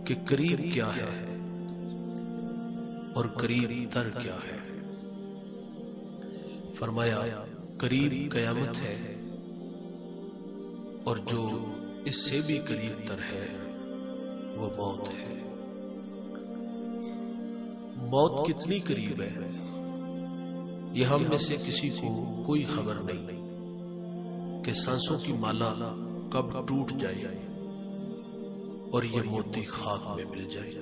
کہ قریب کیا ہے اور قریب تر کیا ہے۔ فرمایا قریب قیامت ہے اور جو اس سے بھی قریب تر ہے وہ موت ہے۔ موت کتنی قریب ہے یہ ہم میں سے کسی کو کوئی خبر نہیں کہ سانسوں کی مالا کب ٹوٹ جائے اور یہ موتی خاک میں مل جائے۔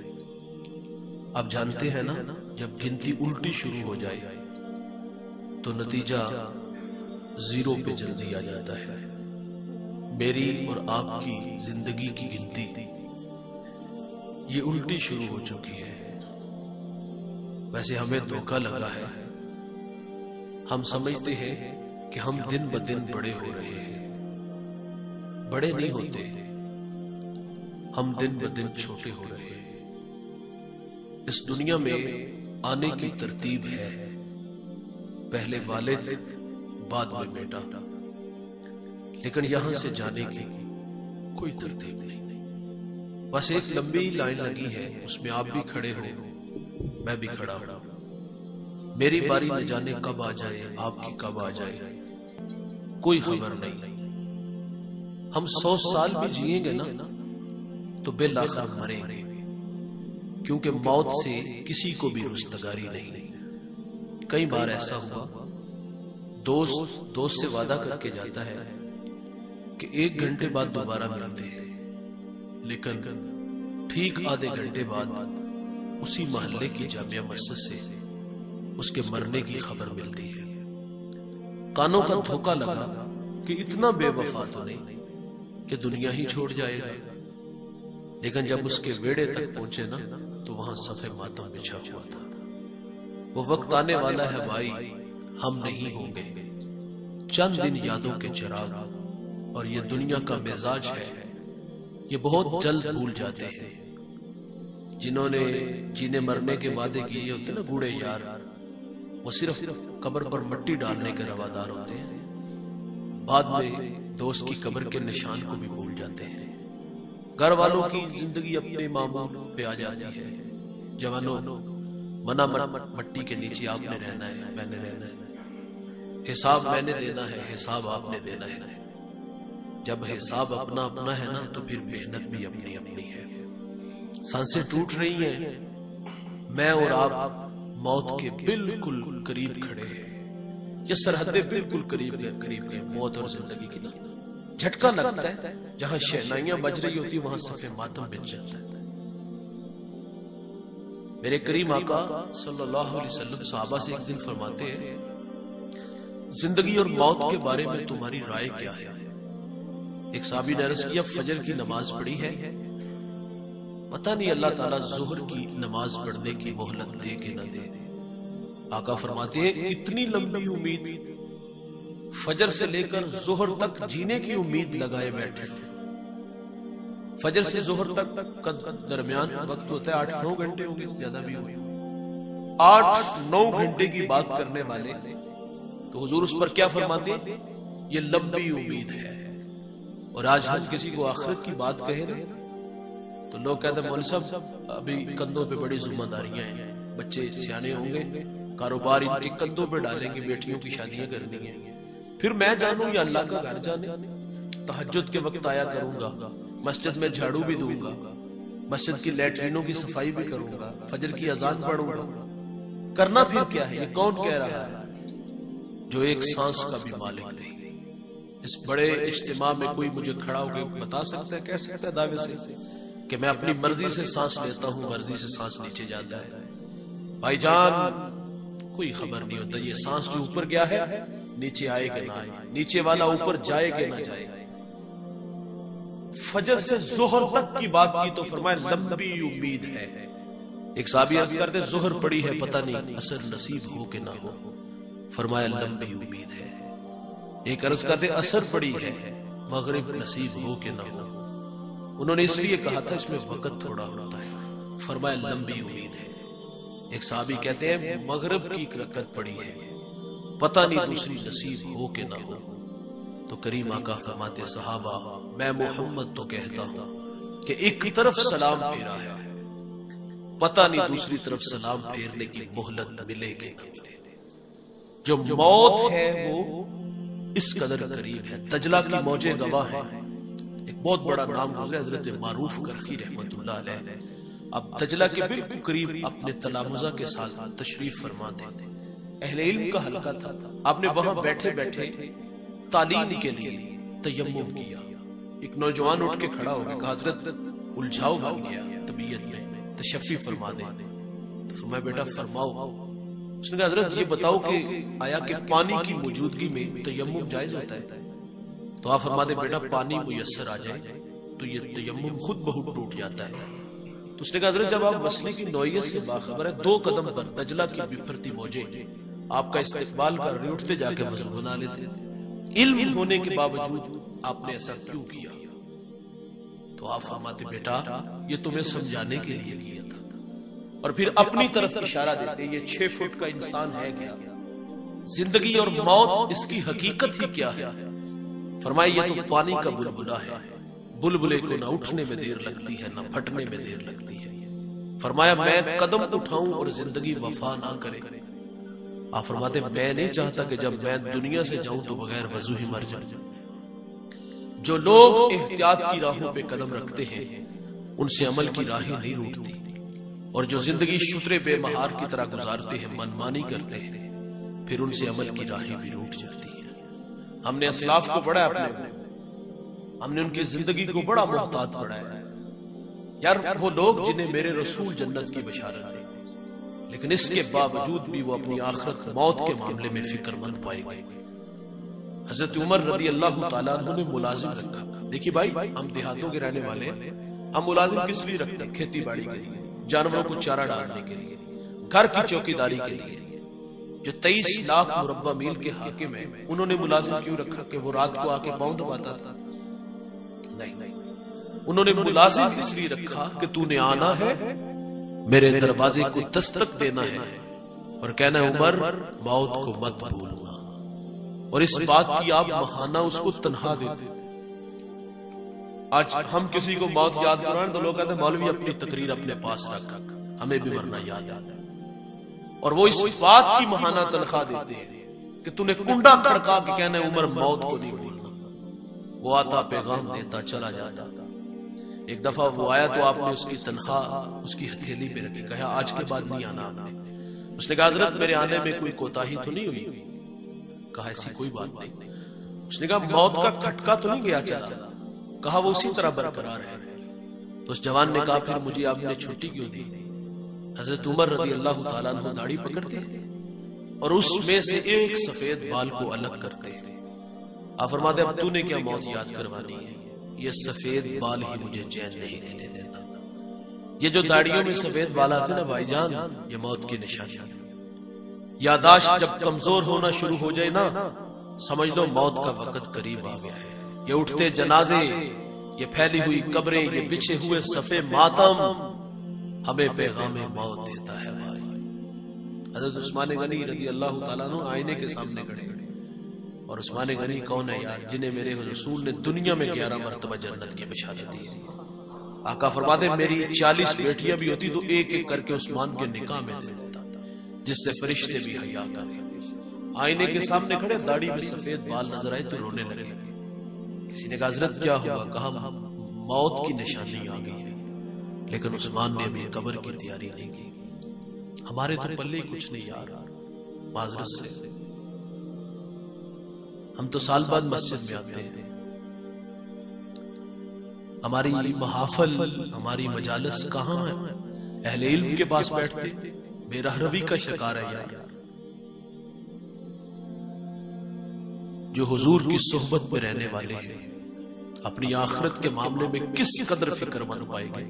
آپ جانتے ہیں نا، جب گنتی الٹی شروع ہو جائے تو نتیجہ زیرو پہ جلدی آ جاتا ہے۔ میری اور آپ کی زندگی کی گنتی یہ الٹی شروع ہو چکی ہے۔ ویسے ہمیں دھوکہ لگا ہے، ہم سمجھتے ہیں کہ ہم دن بدن بڑے ہو رہے ہیں۔ بڑے نہیں ہوتے، ہم دن بدن چھوٹے ہو رہے ہیں۔ اس دنیا میں آنے کی ترتیب ہے، پہلے والد بعد میں بیٹا، لیکن یہاں سے جانے کی کوئی ترتیب نہیں۔ بس ایک لمبی لائن لگی ہے، اس میں آپ بھی کھڑے ہو، میں بھی کھڑا ہوں۔ میری باری نہ جانے کب آ جائے، آپ کی کب آ جائے، کوئی خبر نہیں۔ ہم 100 سال بھی جئیں گے نا تو بالآخر مریں گے، کیونکہ موت سے کسی کو بھی رستگاری نہیں۔ کئی بار ایسا ہوا، دوست سے وعدہ کر کے جاتا ہے کہ 1 گھنٹے بعد دوبارہ ملتے ہیں، لیکن ٹھیک آدھے گھنٹے بعد اسی محلے کی جامع مسجد سے اس کے مرنے کی خبر ملتی ہے۔ کانوں کا دھوکہ لگا کہ اتنا بے وفا تو نہیں کہ دنیا ہی چھوڑ جائے گا، لیکن جب اس کے ویڑے تک پہنچے نا تو وہاں صف ماتم بچھا ہوا تھا۔ وہ وقت آنے والا ہے بھائی، ہم نہیں ہوں گے۔ چند دن یادوں کے چراغ، اور یہ دنیا کا مزاج ہے، یہ بہت جلد بھول جاتے ہیں۔ جنہوں نے جینے مرنے کے وعدے کیے ہوتے ہیں نا گوڑے یار، وہ صرف قبر پر مٹی ڈالنے کے روادار ہوتے ہیں، بعد میں دوست کی قبر کے نشان کو بھی بھول جاتے ہیں۔ گھر والوں کی زندگی اپنے معمول پہ آ جاتی ہے۔ جوانوں، منا مٹی کے نیچے آپ نے رہنا ہے، میں نے رہنا ہے، حساب میں نے دینا ہے، حساب آپ نے دینا ہے۔ جب حساب اپنا اپنا ہے نا تو پھر محنت بھی اپنی اپنی ہے۔ سانسیں ٹوٹ رہی ہیں، میں اور آپ موت کے بالکل قریب کھڑے ہیں۔ یہ سرحدیں بالکل قریب ہیں موت اور زندگی کی نا۔ جھٹکا لگتا ہے، جہاں شہنائیاں بج رہی ہوتی وہاں صف ماتم بچ جاتا ہے۔ میرے کریم آقا صلی اللہ علیہ وسلم صحابہ سے ایک دن فرماتے ہیں، زندگی اور موت کے بارے میں تمہاری رائے کیا ہے؟ ایک صحابی نے عرض کیا، فجر کی نماز پڑھی ہے، پتہ نہیں اللہ تعالیٰ ظہر کی نماز پڑھنے کی مہلت دے کہ نہ دے۔ آقا فرماتے ہیں، اتنی لمبی امید، فجر سے لے کر ظہر تک جینے کی امید لگائے بیٹھے۔ فجر سے ظہر تک کا درمیان وقت ہوتا ہے 8-9 گھنٹے ہوں گے، زیادہ بھی ہوئے 8-9 گھنٹے کی بات کرنے والے، تو حضور اس پر کیا فرماتے ہیں؟ یہ لمبی امید ہے۔ اور آج ہم کسی کو آخرت کی بات کہیں نا تو لوگ کہتے ہیں، مولوی صاحب ابھی کندھوں پہ بڑی ذمہ داریاں ہیں، بچے سیانے ہوں گے، کاروبار ان کے کندھوں پہ ڈالیں گے، بیٹیوں کی شادیاں کرنی ہیں، پھر میں جانوں یا اللہ کا گھر جانے؟ تہجد کے وقت آیا کروں گا، مسجد میں جھاڑو بھی دوں گا، مسجد کی لیٹرینوں کی صفائی بھی کروں گا، فجر کی اذان پڑھوں گا، کرنا پھر کیا ہے؟ یہ کون کہہ رہا ہے؟ جو ایک سانس کا بھی مالک نہیں۔ اس بڑے اجتماع میں کوئی مجھے کھڑا ہو کے بتا سکتا ہے، کہہ سکتا ہے دعوے سے کہ میں اپنی مرضی سے سانس لیتا ہوں، مرضی سے سانس نیچے جاتا ہے؟ بھائی جان، کوئی خبر نہیں ہوتا یہ سانس جو اوپر گیا ہے نیچے آئے کہ نہ آئے، نیچے والا اوپر جائے کہ نہ جائے۔ فجر سے ظہر تک کی بات کی تو فرمایا لمبی امید ہے۔ ایک صحابی عرض کرتے، ظہر پڑی ہے، پتہ نہیں عصر نصیب ہو کہ نہ ہو، فرمایا لمبی امید ہے۔ ایک عرض کرتے، عصر پڑی ہے، مغرب نصیب ہو کہ نہ ہو۔ انہوں نے اس لیے کہا تھا اس میں وقت تھوڑا ہوتا ہے، فرمایا لمبی امید ہے۔ ایک صحابی کہتے ہیں، مغرب کی رکعت پڑی ہے، پتہ نہیں دوسری نصیب ہو کہ نہ ہو۔ تو کریم آقا فرماتے، صحابہ میں محمد تو کہتا ہوں کہ ایک طرف سلام پھیرا ہے، پتہ نہیں دوسری طرف سلام پھیرنے کی مہلت ملے کہ نہ ملے۔ جو موت ہے وہ اس قدر قریب ہے۔ دجلہ کی موجیں گواہ ہیں۔ ایک بہت بڑا نام گزرا حضرت معروف کرخی رحمت اللہ علیہ، اب دجلہ کے بالکل قریب اپنے تلامذہ کے ساتھ تشریف فرما تھے۔ اہل علم کا حلقہ تھا، آپ نے وہاں بیٹھے بیٹھے تعلیم کے لیے تیمم کیا۔ ایک نوجوان اٹھ کے کھڑا ہو گیا، کہا حضرت الجھاؤ بن گیا طبیعت میں، تشفی فرما دیں۔ تو فرمایا بیٹا فرماؤ۔ اس نے کہا حضرت یہ بتاؤ کہ آیا کہ پانی کی موجودگی میں تیمم جائز ہوتا ہے؟ تو آپ فرما دیں بیٹا پانی میسر آ جائے تو یہ تیمم خود بہت ٹوٹ جاتا ہے۔ تو اس نے کہا حضرت جب آپ مسئلے کی نوعیت سے باخبر ہے، 2 قدم پر دجلہ کی بکھرتی موجیں آپ کا استقبال کر رہی، اٹھتے جا کے وضو بنا لیتے، علم ہونے کے باوجود آپ نے ایسا کیوں کیا؟ تو آپ فرماتے بیٹا یہ تمہیں سمجھانے کے لیے کیا تھا، اور پھر اپنی طرف اشارہ دیتے یہ 6 فٹ کا انسان ہے کیا؟ زندگی اور موت اس کی حقیقت ہی کیا ہے؟ فرمایا یہ تو پانی کا بلبلہ ہے، بلبلے کو نہ اٹھنے میں دیر لگتی ہے نہ پھٹنے میں دیر لگتی ہے۔ فرمایا میں قدم اٹھاؤں اور زندگی وفا نہ کرے؟ آپ فرماتے میں نہیں چاہتا کہ جب میں دنیا سے جاؤں تو بغیر وضو ہی مر جاؤں۔ جو لوگ احتیاط کی راہوں پہ قدم رکھتے ہیں ان سے عمل کی راہیں نہیں روٹتی، اور جو زندگی شترے بے مہار کی طرح گزارتے ہیں، منمانی کرتے ہیں، پھر ان سے عمل کی راہیں بھی روٹ جاتی ہیں۔ ہم نے اسلاف کو پڑھا ہے، ہم نے ان کی زندگی کو بڑا محتاط پڑھا ہے۔ یار وہ لوگ جنہیں میرے رسول جنت کی بشارت دے، لیکن اس کے باوجود بھی وہ اپنی آخرت موت کے معاملے میں فکر مند پائے گئے۔ حضرت عمر رضی اللہ تعالیٰ عنہ نے ملازم رکھا۔ دیکھیے بھائی ہم دیہاتوں کے رہنے والے ہیں، ہم ملازم کس لیے رکھتے ہیں؟ کھیتی باڑی کے لیے، جانوروں کو چارہ ڈالنے کے لیے، گھر کی چوکی داری کے لیے۔ جو 23 لاکھ مربع میل کے حاکم ہیں انہوں نے ملازم کیوں رکھا؟ کہ وہ رات کو آ کے پاؤں دباتا تھا؟ نہیں، انہوں نے ملازم اس لیے رکھا کہ تو نے آنا ہے، میرے دروازے کو دستک دینا ہے اور کہنا ہے عمر موت کو مت بھولنا، اور اس بات کی آپ بہانہ اس کو تنہا دیتے۔ آج ہم کسی کو موت یاد کرائیں تو لوگ کہتے ہیں مولوی اپنی تقریر اپنے پاس رکھ، ہمیں بھی مرنا یاد آتا ہے، اور وہ اس بات کی بہانہ تنخواہ دیتے ہیں کہ تو نے کنڈا کھڑکا کے کہنا ہے عمر موت کو نہیں بھولنا۔ وہ آتا پیغام دیتا چلا جاتا۔ ایک دفعہ وہ آیا تو آپ نے اس کی تنخواہ اس کی ہتھیلی پہ رکھی، کہا آج کے بعد نہیں آنا آپ نے۔ اس نے کہا حضرت میرے آنے میں کوئی کوتاہی تو نہیں ہوئی؟ کہا ایسی کوئی بات نہیں۔ اس نے کہا موت کا کھٹکا تو نہیں گیا چلا؟ کہا وہ اسی طرح برقرار ہے۔ تو اس جوان نے کہا پھر مجھے آپ نے چھٹی کیوں دی؟ حضرت عمر رضی اللہ تعالیٰ عنہ داڑھی پکڑتے اور اس میں سے ایک سفید بال کو الگ کرتے ہیں۔ آپ فرماتے اب تو نے کیا موت یاد کروانی ہے؟ یہ سفید بال ہی مجھے چین نہیں لینے دیتا۔ یہ جو داڑھیوں میں سفید بال آتے نا بھائی جان، یہ موت کی نشانی ہے۔ یاداشت جب کمزور ہونا شروع ہو جائے نا، سمجھ لو موت کا وقت قریب آ گیا ہے۔ یہ اٹھتے جنازے، یہ پھیلی ہوئی قبریں، یہ بچھے ہوئے صفے ماتم ہمیں پیغام موت دیتا ہے بھائی۔ حضرت عثمان غنی رضی اللہ تعالیٰ عنہ آئینے کے سامنے کھڑے، اور عثمان غنی کون ہے یار جنہیں میرے رسول نے دنیا میں 11 مرتبہ جنت کی بشارت دی ہے۔ آقا فرماتے میری 40 بیٹیاں بھی ہوتی تو ایک ایک کر کے عثمان کے نکاح میں دے دیتا، جس سے فرشتے بھی حیا کریں۔ آئینے کے سامنے کھڑے، داڑھی میں سفید بال نظر آئے تو رونے لگے۔ کسی نے کہا حضرت کیا ہوا؟ کہا موت کی نشانی آ گئی ہے، لیکن عثمان نے ابھی قبر کی تیاری نہیں کی۔ ہمارے تو پلے کچھ نہیں یار، معذرت سے ہم تو سال بعد مسجد میں آتے ہیں، ہماری محافل ہماری مجالس کہاں ہے؟ اہل علم کے پاس بیٹھتے، بے رہروی کا شکار ہے یار۔ جو حضور کی صحبت میں رہنے والے ہیں اپنی آخرت کے معاملے میں کس قدر فکر مند پائے گئے۔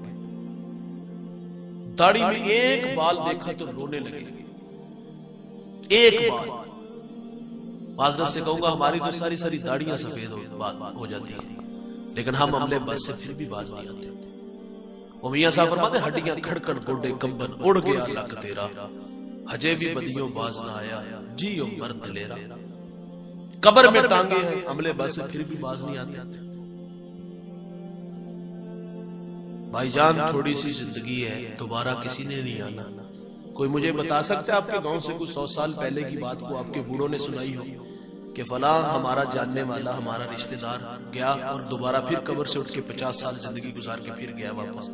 داڑھی میں ایک بال دیکھا تو رونے لگے، ایک بال۔ معذرت سے کہوں گا ہماری تو ساری ساری داڑیاں سفید ہو جاتی ہیں، لیکن ہم عملے بس سے پھر بھی باز نہیں آتے۔ وہ میاں صاحب فرماتے ہڈیاں کھڑکن گوڈے کمبن اڑ گیا لک تیرا، ہجے بھی بدیوں باز نہ آیا جیو مرد لیرا۔ قبر میں ٹانگے ہیں عملے بس سے پھر بھی باز نہیں آتے۔ بھائی جان تھوڑی سی زندگی ہے، دوبارہ کسی نے نہیں آنا۔ کوئی مجھے بتا سکتا ہے آپ کے گاؤں سے کوئی 100 سال پہلے کی بات کو آپ کے بوڑھوں نے سنائی ہو کہ فلاں ہمارا جاننے والا ہمارا رشتہ دار گیا اور دوبارہ پھر قبر سے اٹھ کے 50 سال زندگی گزار کے پھر گیا واپس؟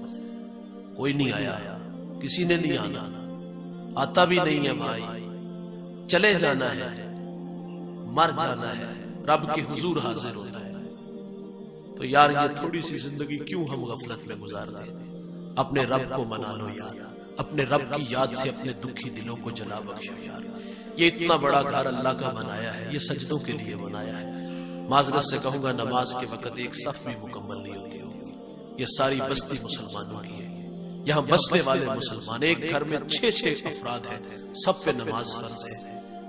کوئی نہیں آیا، کسی نے نہیں آنا، آتا بھی نہیں ہے بھائی۔ چلے جانا ہے، مر جانا ہے، رب کے حضور حاضر ہونا ہے۔ تو یار یہ تھوڑی سی زندگی کیوں ہم غفلت میں گزارتے ہیں؟ اپنے رب کو منا لو یار، اپنے رب کی یاد سے اپنے دکھی دلوں کو جلا بخشو یار۔ یہ اتنا بڑا گھر اللہ کا بنایا ہے، یہ سجدوں کے لیے بنایا ہے۔ معذرت سے کہوں گا نماز کے وقت ایک صف بھی مکمل نہیں ہوتی ہوگی۔ یہ ساری بستی مسلمانوں کی ہے، یہاں بسنے والے مسلمان، ایک گھر میں 6 افراد ہیں، سب پہ نماز فرض ہے۔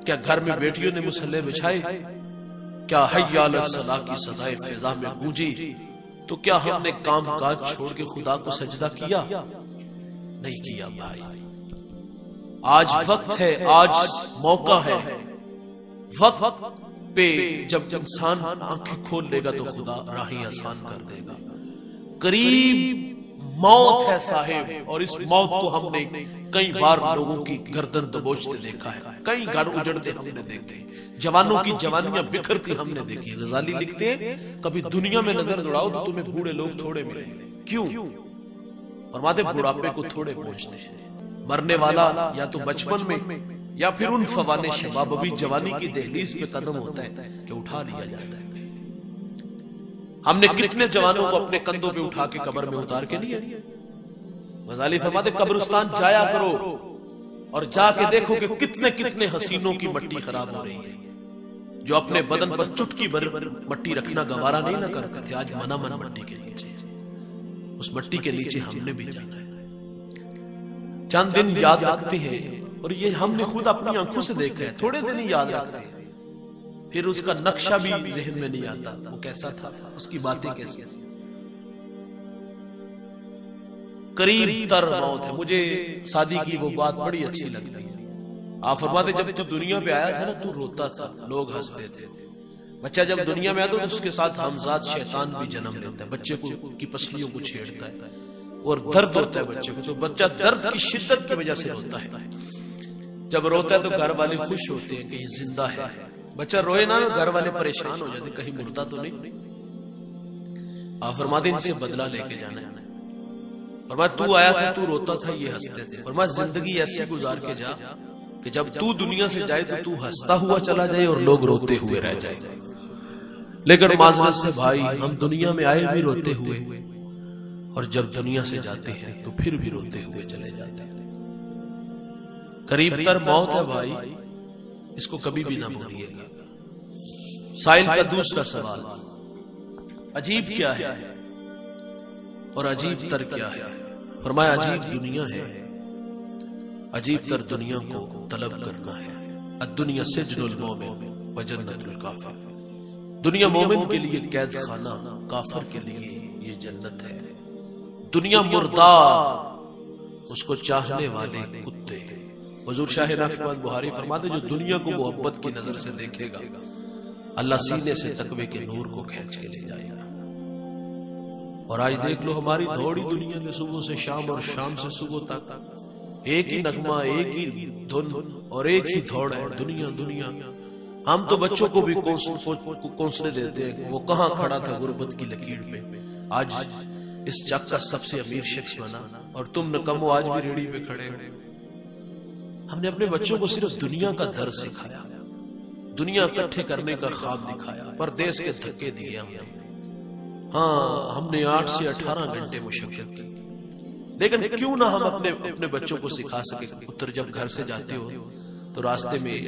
کیا گھر میں بیٹیوں نے مصلے بچھائے؟ کیا حی علی الصلاۃ کی صدائے فضا میں گونجی؟ تو کیا ہم نے کام کاج چھوڑ کے خدا کو سجدہ کیا؟ نہیں کیا بھائی۔ آج وقت ہے، آج موقع ہے، وقت پہ جب انسان آنکھیں کھول لے گا تو خدا راہیں آسان کر دے گا۔ قریب موت ہے صاحب، اور اس موت کو ہم نے کئی بار لوگوں کی گردن دبوچتے دیکھا ہے، کئی گھر اجڑتے ہم نے دیکھے، جوانوں کی جوانیاں بکھرتی ہم نے دیکھی۔ غزالی لکھتے ہیں کبھی دنیا میں نظر دوڑاؤ تو تمہیں بوڑھے لوگ تھوڑے ملیں گے۔ کیوں؟ فرماتے بڑھاپے کو تھوڑے پہنچتے ہیں۔ مرنے والا یا تو بچپن میں یا پھر ان فوان شباب، ابھی جوانی کی دہلیز پہ قدم ہوتا ہے کہ اٹھا لیا جاتا ہے۔ ہم نے کتنے جوانوں کو اپنے کندھوں پہ اٹھا کے قبر میں اتار کے نہیں آئے۔ غزالی فرماتے قبرستان جایا کرو اور جا کے دیکھو کہ کتنے کتنے حسینوں کی مٹی خراب ہو رہی ہے، جو اپنے بدن پر چٹکی بھر مٹی رکھنا گوارا نہیں نہ کرتے تھے، آج منا من مٹی کے نیچے۔ اس مٹی کے نیچے ہم نے بھی جانا ہے۔ چند دن یاد رکھتے ہیں، اور یہ ہم نے خود اپنی آنکھوں سے دیکھا ہے، تھوڑے دن ہی یاد رکھتے ہیں، پھر اس کا نقشہ بھی ذہن میں نہیں آتا، وہ کیسا تھا، اس کی باتیں کیسی تھی۔ قریب تر موت ہے۔ مجھے سادی کی وہ بات بڑی اچھی لگتی ہے۔ آپ فرماتے جب تو دنیا پہ آیا تھا نا تو روتا تھا، لوگ ہنستے تھے۔ بچہ جب دنیا میں آتا تو اس کے ساتھ ہمزاد شیطان بھی جنم لیتا ہے، بچے کی پسلیوں کو چھیڑتا ہے اور درد ہوتا ہے بچے کو، تو بچہ درد کی شدت کی وجہ سے روتا ہے۔ جب روتا ہے تو گھر والے خوش ہوتے ہیں کہ یہ زندہ ہے۔ بچہ روئے نا، گھر والے پریشان ہو جاتے کہیں مردہ تو نہیں۔ آپ فرماتے ان سے بدلہ لے کے جانا ہے۔ فرمایا تو آیا تھا تو روتا تھا، یہ ہنستے تھے۔ فرمایا زندگی ایسی گزار کے جا کہ جب تو دنیا سے جائے تو تو ہنستا ہوا چلا جائے اور لوگ روتے ہوئے رہ جائے۔ لیکن معذرت سے بھائی ہم دنیا میں آئے بھی روتے ہوئے، اور جب دنیا سے جاتے ہیں تو پھر بھی روتے ہوئے چلے جاتے ہیں۔ قریب تر موت ہے بھائی، اس کو کبھی بھی نہ بھولیے گا۔ سائل کا دوسرا سوال، عجیب کیا ہے اور عجیب تر کیا ہے؟ فرمایا عجیب دنیا ہے، عجیب تر دنیا کو طلب کرنا ہے۔ الدنیا سجن المومن وجنت الکافر، دنیا مومن کے لیے قید خانہ، کافر کے لیے یہ جنت ہے۔ دنیا مردار، اس کو چاہنے والے کتے۔ حضور شاہ رحمت بخاری فرماتے جو دنیا کو محبت کی نظر سے دیکھے گا، اللہ سینے سے تقوی کے نور کو کھینچ کے لے جائے گا۔ اور آج دیکھ لو ہماری دوڑی دنیا کے صبح سے شام اور شام سے صبح تک ایک ہی نغمہ، ایک ہی دھن اور ایک ہی دوڑ ہے، دنیا دنیا۔ ہم تو بچوں کو بھی کونسلے دیتے ہیں، وہ کہاں کھڑا تھا غربت کی لکیر پہ، آج اس چک کا سب سے امیر شخص بنا، اور تم نکمو آج بھی ریڑھی پہ کھڑے ہو۔ ہم نے اپنے بچوں کو صرف دنیا کا درس سکھایا، دنیا اکٹھے کرنے کا خواب دکھایا، پردیس کے دھکے دیے ہم نے۔ ہاں ہم نے 8 سے 18 گھنٹے مشقت کی، لیکن کیوں نہ ہم اپنے بچوں کو سکھا سکے۔ پتر جب گھر سے جاتے ہو تو راستے میں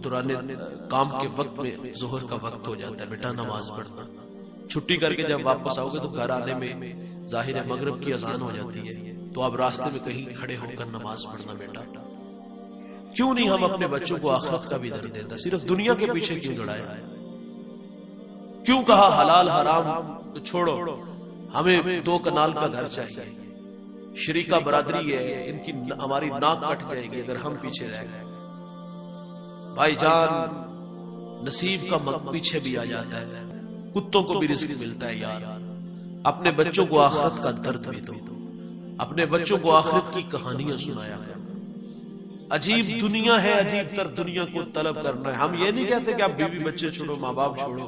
دوران کام کے وقت میں ظہر کا وقت ہو جاتا ہے، بیٹا نماز پڑھنا۔ چھٹی کر کے جب واپس آؤ گے تو گھر آنے میں ظاہر مغرب کی اذان ہو جاتی ہے، تو آپ راستے میں کہیں کھڑے ہو کر نماز پڑھنا بیٹا۔ کیوں نہیں ہم اپنے بچوں کو آخرت کا بھی درد دیتا، صرف دنیا کے پیچھے کیوں دوڑایا؟ کیوں کہا حلال حرام تو چھوڑو، ہمیں 2 کنال کا گھر چاہیے، شریکہ برادری ہے، ان کی ہماری ناک کٹ جائے گی اگر ہم پیچھے رہ گئے۔ بھائی جان نصیب کا پیچھے بھی آ جاتا ہے، کتوں کو بھی رزق ملتا ہے یار، اپنے بچوں کو آخرت کا درد بھی دو، اپنے بچوں کو آخرت کی کہانیاں سنایا کر۔ عجیب دنیا ہے، عجیب تر دنیا کو طلب کرنا ہے۔ ہم یہ نہیں کہتے کہ آپ بیوی بچے چھوڑو، ماں باپ چھوڑو،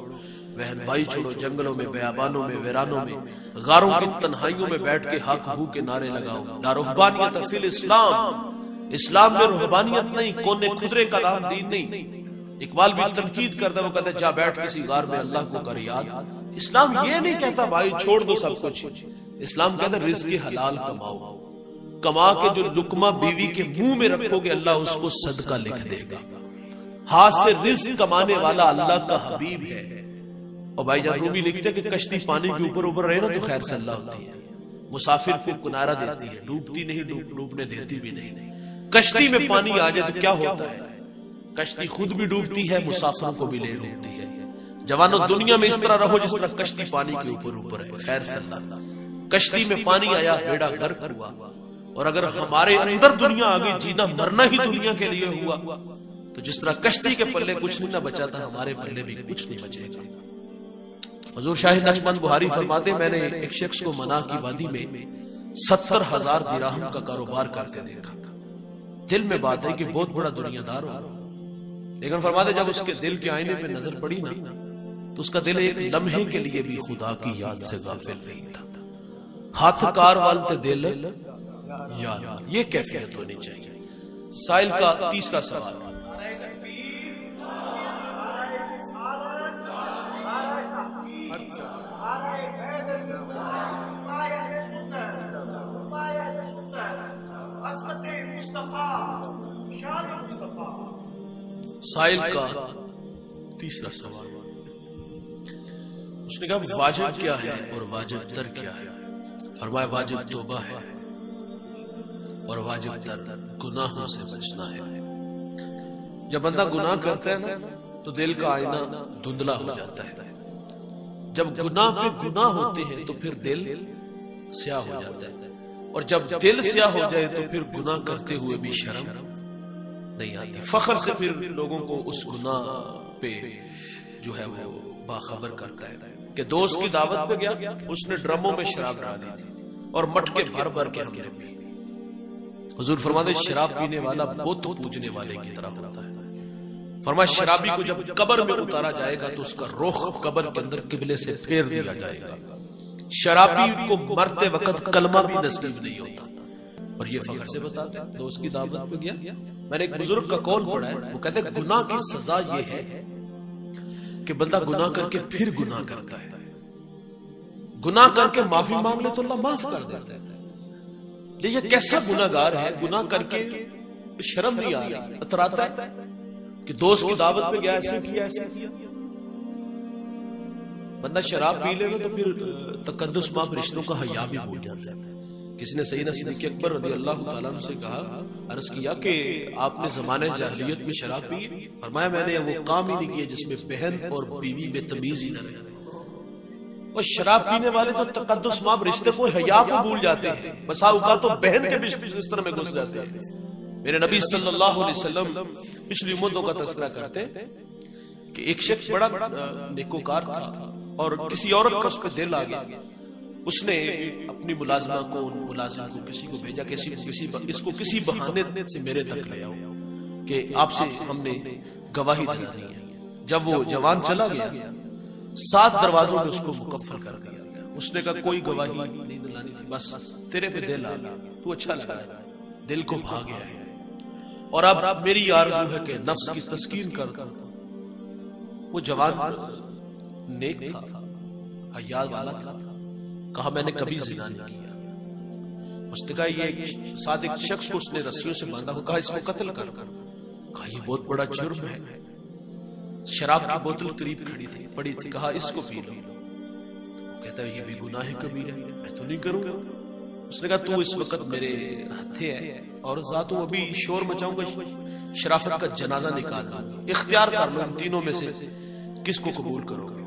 بہن بھائی چھوڑو، جنگلوں میں، بیابانوں میں، ویرانوں میں، غاروں کی تنہائیوں میں بیٹھ کے حق ہو کے نعرے لگاؤ۔ لا رہبانیت فی الاسلام، اسلام میں رہبانیت نہیں، کونے خدرے کا نام دین نہیں۔ اقبال بھی تنقید کرتا ہے، وہ کہتا ہے جا بیٹھ کسی غار میں اللہ کو کر یاد۔ اسلام یہ نہیں کہتا بھائی چھوڑ دو سب کچھ، اسلام کہتا ہے رزق حلال کماؤ، کما کے جو لقمہ بیوی کے منہ میں رکھو گے اللہ اس کو صدقہ لکھ دے گا۔ ہاتھ سے رزق کمانے والا اللہ کا حبیب ہے۔ اور بھائی جان رومی لکھتے ہیں کہ کشتی پانی کے اوپر اوپر رہے نا تو خیر سے اللہ ہوتی ہے، مسافر کو کنارہ دیتی ہے، ڈوبتی نہیں، ڈوبنے دیتی بھی نہیں۔ کشتی میں پانی آ جائے تو کیا ہوتا ہے؟ کشتی خود بھی ڈوبتی ہے، مسافروں کو بھی لے ڈوبتی ہے۔ جوانوں دنیا میں اس طرح رہو جس طرح کشتی پانی کے اوپر اوپر ہے، خیر سے اللہ۔ کشتی میں پانی آیا، بیڑا غرق ہوا، اور اگر ہمارے اندر دنیا آگئی، جینا مرنا ہی دنیا کے لیے ہوا، تو جس طرح کشتی کے پلے کچھ نہیں نہ بچا تھا، ہمارے پلے بھی کچھ نہیں بچے گا۔ حضور شاہ نقشبند بخاری فرماتے میں نے ایک شخص کو منا کی وادی میں 70,000 درہم کا کاروبار کرتے دیکھا۔ دل میں بات ہے کہ بہت بڑا دنیا دار ہو، لیکن فرماتے جب اس کے دل کے آئینے پہ نظر پڑی نا تو اس کا دل ایک لمحے کے لیے بھی خدا کی یاد سے غافل نہیں تھا۔ ہاتھ کار والتے دل یاد، یہ کیفیت ہونی چاہیے۔ سائل کا تیسرا سوال، سائل کا تیسرا سوال، اس نے کہا واجب کیا ہے اور واجب تر کیا ہے؟ فرمایا واجب توبہ ہے اور واجب تر گناہوں سے بچنا ہے۔ جب بندہ گناہ کرتا ہے نا تو دل کا آئینہ دھندلا ہو جاتا ہے، جب گناہ پہ گناہ ہوتے ہیں تو پھر دل سیاہ ہو جاتا ہے، اور جب دل سیاہ ہو جائے تو پھر گناہ کرتے ہوئے بھی شرم نہیں آتی۔ فخر سے پھر لوگوں کو اس گناہ پہ جو ہے وہ باخبر کرتا ہے کہ دوست کی دعوت پہ گیا، اس نے ڈرموں میں شراب ڈالی تھی اور مٹکے بھر بھر کے ہم نے پی۔ حضور فرماتے شراب پینے والا بت پوجنے والے کی طرح ہوتا ہے۔ فرمایا شرابی کو جب قبر میں اتارا جائے گا تو اس کا رخ قبر کے اندر قبلے سے پھیر دیا جائے گا۔ شرابی کو مرتے وقت کلمہ بھی نصیب نہیں ہوتا، اور یہ فخر سے بتاتے ہیں دوست کی دعوت پہ گیا۔ میں نے ایک بزرگ کا قول پڑھا ہے، وہ کہتے ہیں گناہ کی سزا یہ ہے کہ بندہ گناہ کر کے پھر گناہ کرتا ہے، گناہ کر کے معافی مانگ لے تو اللہ معاف کر دیتا ہے۔ لیکن یہ کیسا گناہ گار ہے، گناہ کر کے شرم نہیں آ رہی، اتراتا ہے کہ دوست کی دعوت پہ گیا ایسے کیا ایسے کیا۔ بندہ شراب پی لے گا تو پھر تقدس ماں رشتوں کا حیا بھی بھول جاتا ہے۔ کسی نے سیدنا صدیق اکبر رضی اللہ تعالیٰ عنہ سے کہا، عرض کیا کہ آپ نے زمانے جاہلیت میں شراب پی؟ فرمایا میں نے وہ کام ہی نہیں کیا جس میں بہن اور بیوی میں تمیز ہی نہ رہے۔ اور شراب پینے والے تو تقدس ماں رشتے کو حیا کو بھول جاتے ہیں، بسا اوقات تو بہن کے بستر میں گھس جاتے ہیں۔ میرے نبی صلی اللہ علیہ وسلم پچھلی امتوں کا تذکرہ کرتے ہیں کہ ایک شخص بڑا نیکوکار تھا اور کسی عورت کا اس پہ دل آ گیا۔ اس نے اپنی ملازمہ کو کسی کو بھیجا کہ اس کو کسی بہانے سے میرے تک لے آؤ کہ آپ سے ہم نے گواہی دلانی ہے۔ جب وہ جوان چلا گیا 7 دروازوں میں اس کو مکفل کر دیا گیا۔ اس نے کہا کوئی گواہی نہیں دلانی تھی، بس تیرے پہ دل آ گیا، تو اچھا لگا ہے، دل کو بھا گیا ہے، اور اب میری آرزو ہے کہ نفس کی تسکین کر دوں۔ وہ جوان نیک تھا، حیا والا تھا، کہا میں نے کبھی زنا نہیں کیا۔ اس نے کہا یہ ساتھ ایک شخص کو اس نے رسیوں سے باندھا ہوا، کہا اس کو قتل کر۔ کہا یہ بہت بڑا جرم ہے۔ شراب کی بوتل قریب کھڑی تھی، پڑی تھی، کہا اس کو پی لو۔ کہتا ہے یہ بھی گناہ کبیرہ ہے، میں تو نہیں کروں گا۔ اس نے کہا تو اس وقت میرے ہتھے ہے اور ذاتوں ابھی شور مچاؤں گا، شرافت کا جنازہ نکال دوں، اختیار کر لو ان تینوں میں سے کس کو قبول کرو گے،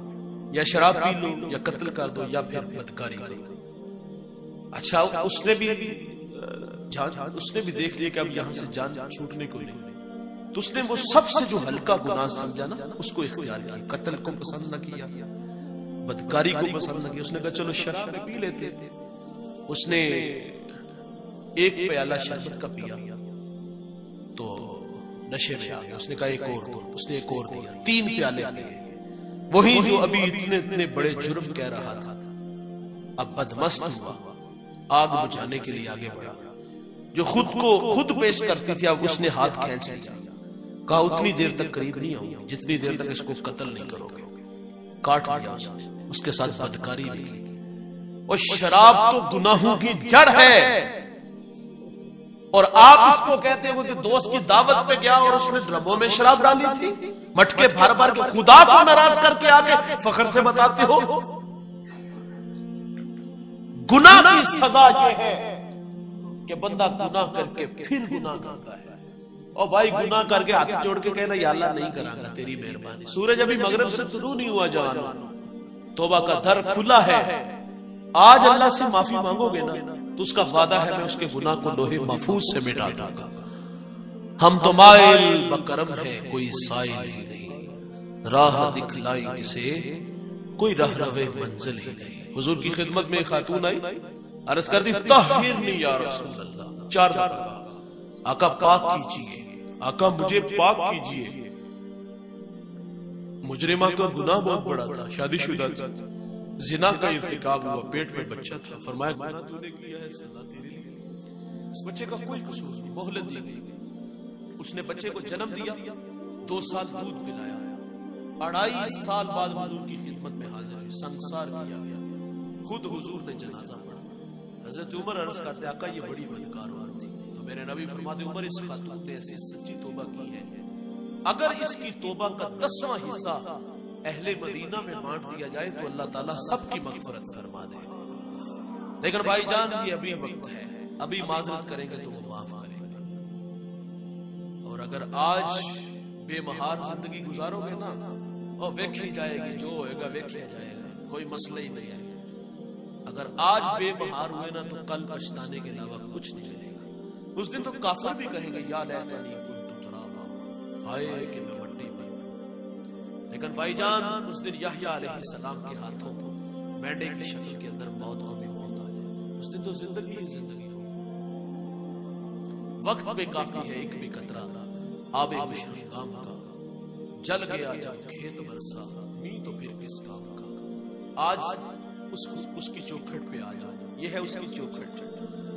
یا شراب پی لو یا قتل کر دو یا پھر بدکاری کرو۔ اچھا اس نے بھی دیکھ لیا کہ اب یہاں سے جان چھوٹنے کو نہیں، تو اس نے وہ سب سے جو ہلکا گناہ سمجھا نا اس کو اختیار کیا، قتل کو پسند نہ کیا، بدکاری کو پسند لگی. اس نے کہا چلو شراب پی لیتے. اس نے ایک پیالہ شربت کا پیا تو نشے میں آ گیا. اس نے کہا ایک اور دو. اس نے ایک اور دیا. 3 پیالے پیے. وہی جو ابھی اتنے بڑے جرم کہہ رہا تھا اب بدمست ہوا, آگ بجھانے کے لیے آگے بڑھا. جو خود کو خود پیش کرتی تھی اب اس نے ہاتھ کھینچ لیا. کہا اتنی دیر تک قریب نہیں آؤں گا جتنی دیر تک اس کو قتل نہیں کرو گے. کاٹ دیا اس کے ساتھ بدکاری بھی کی. اور شراب تو گناہوں کی جڑ ہے, اور آپ اس کو کہتے ہیں کہ دوست کی دعوت پہ گیا اور اس نے ڈرموں میں شراب ڈالی تھی, مٹکے بھر بھر کے خدا کو ناراض کر کے آگے فخر سے بتاتے ہو. گناہ کی سزا یہ ہے کہ بندہ گناہ کر کے پھر گناہ کرتا ہے. اور بھائی گناہ کر کے ہاتھ جوڑ کے کہنا یا اللہ نہیں کراں گا تیری مہربانی. سورج ابھی مغرب سے طلوع نہیں ہوا جوان, توبہ کا در کھلا ہے. آج اللہ سے معافی مانگو گے نا تو اس کا وعدہ ہے میں اس کے گناہ کو لوہے محفوظ سے مٹا دوں گا. ہم تو مائل بکرم ہے کوئی سائل ہی نہیں, راہ دکھلائی اسے کوئی رہ روے منزل ہی نہیں. حضور کی خدمت میں ایک خاتون آئی, عرض کرتی طہرنی یا رسول اللہ. 4 دفعہ آقا پاک کیجئے, آقا مجھے پاک کیجئے. مجرمہ کا گناہ بہت بڑا تھا, شادی شدہ تھا, زنا کا ارتکاب ہوا, پیٹ میں بچہ تھا. فرمایا گناہ تو نے کیا ہے, سزا تیرے لیے. اس بچے کا کوئی قصور نہیں, مہلت دی گئی. اس نے بچے کو جنم دیا, 2 سال دودھ پلایا, 2.5 سال بعد حضور کی خدمت میں حاضر ہوئی, سنسار کیا گیا. خود حضور نے جنازہ پڑھا. حضرت عمر عرض کرتے آقا یہ بڑی بدکار عورت تھی. تو میرے نبی فرماتے عمر اس خاتون نے ایسی سچی توبہ کی ہے, اگر اس کی توبہ کا 10واں حصہ اہل مدینہ میں بانٹ دیا جائے تو اللہ تعالیٰ سب کی مغفرت فرما دے. لیکن بھائی جان یہ ابھی وقت ہے, ابھی معذرت کریں گے تو وہ معاف کریں گے. اور اگر آج بے مہار زندگی گزارو گے نا, اور ویکھی جائے گی, جو ہوئے گا ویکھیا جائے گا, کوئی مسئلہ ہی نہیں ہے. اگر آج بے بہار ہوئے نا تو کل پچھتانے کے علاوہ کچھ نہیں ملے گا. اس دن تو کافر بھی کہیں گے یا لیتنی کنت ترابا, ہائے کہ میں مٹی بن. لیکن بھائی جان اس دن یحییٰ علیہ السلام کے ہاتھوں مینڈے کی شکل کے اندر موت کو بھی موت آ جائے. اس دن تو زندگی ہی زندگی ہو. وقت بے کافی ہے ایک بھی قطرہ آب خوش ہنگام کا, جل گیا جب کھیت برسا می تو پھر کس کام کا. آج اس کی چوکھٹ پہ آ جاؤ, یہ ہے اس کی چوکھٹ,